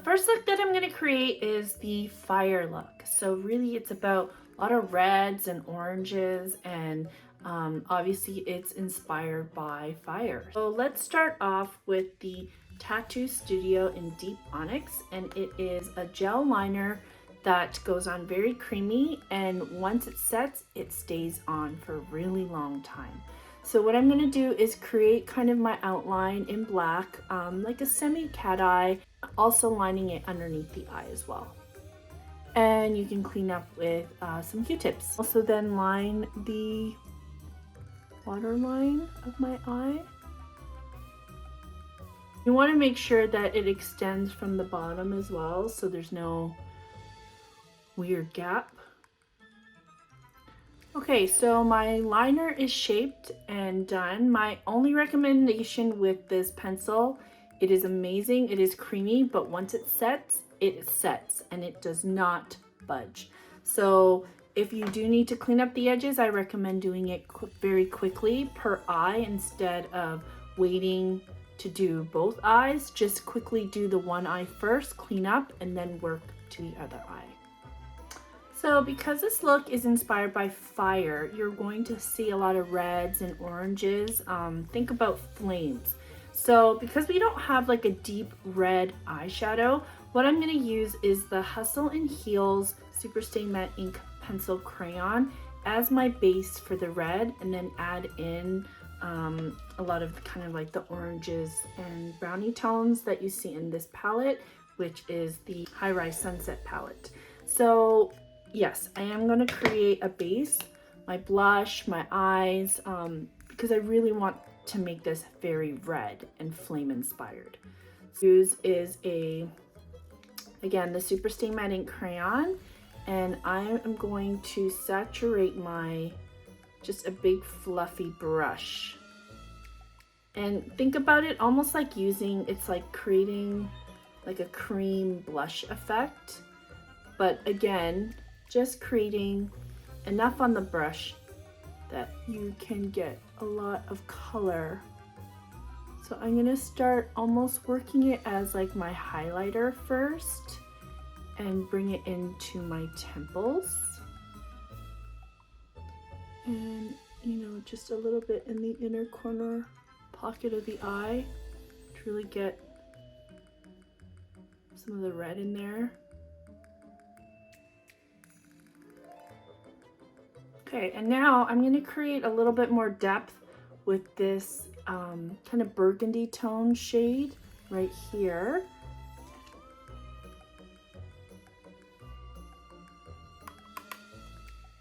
first look that I'm going to create is the fire look. So really it's about a lot of reds and oranges, and obviously it's inspired by fire. So let's start off with the Tattoo Studio in Deep Onyx, and it is a gel liner that goes on very creamy, and once it sets, it stays on for a really long time. So what I'm going to do is create kind of my outline in black, like a semi cat eye, also lining it underneath the eye as well. And you can clean up with some Q-tips. Also then line the waterline of my eye. You want to make sure that it extends from the bottom as well, so there's no weird gap. Okay, so my liner is shaped and done. My only recommendation with this pencil, it is amazing, it is creamy, but once it sets and it does not budge. So if you do need to clean up the edges, I recommend doing it very quickly per eye instead of waiting to do both eyes. Just quickly do the one eye first, clean up, and then work to the other eye. So because this look is inspired by fire, you're going to see a lot of reds and oranges. Think about flames. So because we don't have like a deep red eyeshadow, what I'm going to use is the Hustle and Heels Superstay Matte Ink Pencil Crayon as my base for the red, and then add in a lot of kind of like the oranges and brownie tones that you see in this palette, which is the High Rise Sunset palette. So yes, I am going to create a base, my blush, my eyes, because I really want to make this very red and flame inspired. Use is again, the Superstay Matte Ink Crayon, and I am going to saturate just a big fluffy brush. And think about it almost like it's like creating like a cream blush effect, but again, just creating enough on the brush that you can get a lot of color. So I'm gonna start almost working it as like my highlighter first and bring it into my temples. And just a little bit in the inner corner pocket of the eye to really get some of the red in there. Okay, and now I'm going to create a little bit more depth with this kind of burgundy tone shade right here.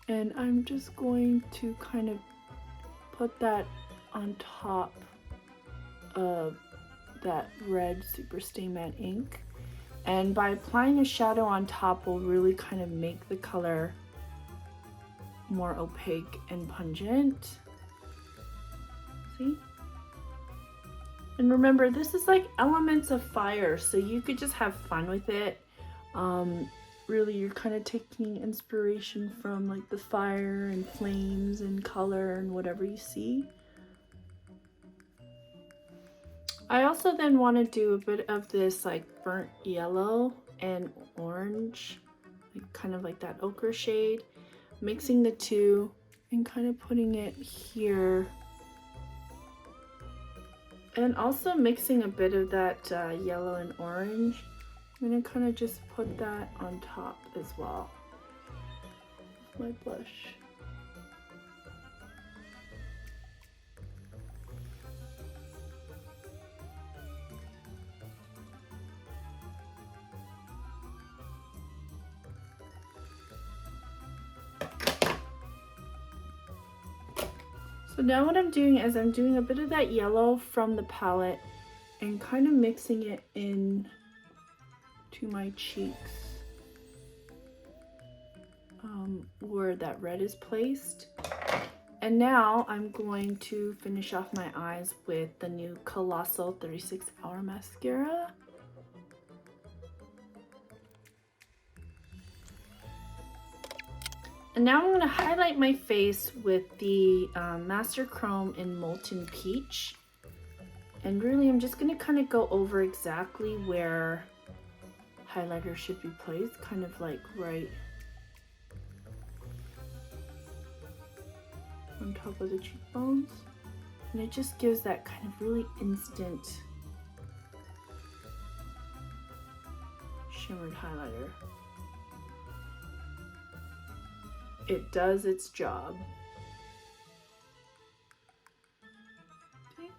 And I'm just going to kind of put that on top of that red Superstay Matte ink. And by applying a shadow on top will really kind of make the color more opaque and pungent. See? And remember, this is like elements of fire, so you could just have fun with it. Really, you're kind of taking inspiration from like the fire and flames and color and whatever you see. I also then want to do a bit of this like burnt yellow and orange, like kind of like that ochre shade, mixing the two and kind of putting it here, and also mixing a bit of that yellow and orange. I'm gonna kind of just put that on top as well, my blush. So now what I'm doing is I'm doing a bit of that yellow from the palette and kind of mixing it in to my cheeks, where that red is placed. And now I'm going to finish off my eyes with the new Colossal 36-hour mascara. And now I'm going to highlight my face with the Master Chrome in Molten Peach. And really I'm just going to kind of go over exactly where highlighter should be placed, kind of like right on top of the cheekbones. And it just gives that kind of really instant shimmered highlighter. It does its job.